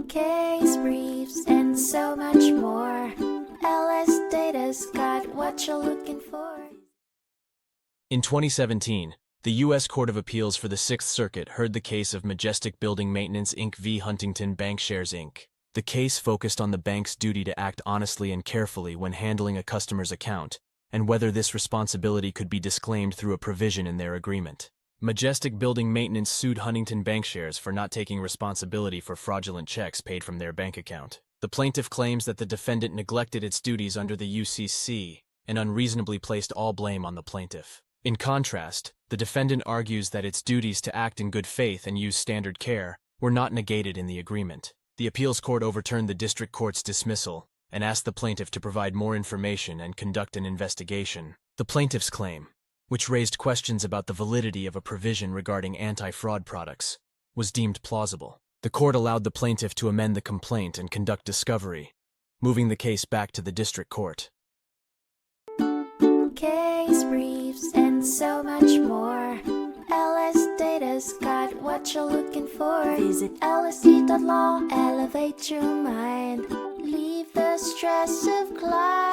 case briefs, and so much more. LSData's got what you're looking for. In 2017, the U.S. Court of Appeals for the Sixth Circuit heard the case of Majestic Building Maintenance Inc. v. Huntington Bankshares Inc. The case focused on the bank's duty to act honestly and carefully when handling a customer's account, and whether this responsibility could be disclaimed through a provision in their agreement. Majestic Building Maintenance sued Huntington Bankshares for not taking responsibility for fraudulent checks paid from their bank account. The plaintiff claims that the defendant neglected its duties under the UCC and unreasonably placed all blame on the plaintiff. In contrast, the defendant argues that its duties to act in good faith and use standard care were not negated in the agreement. The appeals court overturned the district court's dismissal and asked the plaintiff to provide more information and conduct an investigation. The plaintiff's claim, which raised questions about the validity of a provision regarding anti-fraud products, was deemed plausible. The court allowed the plaintiff to amend the complaint and conduct discovery, moving the case back to the district court. Case briefs, and so much more. LSData's got what you're looking for. Visit lsd.law, elevate your mind, leave the stress of climb.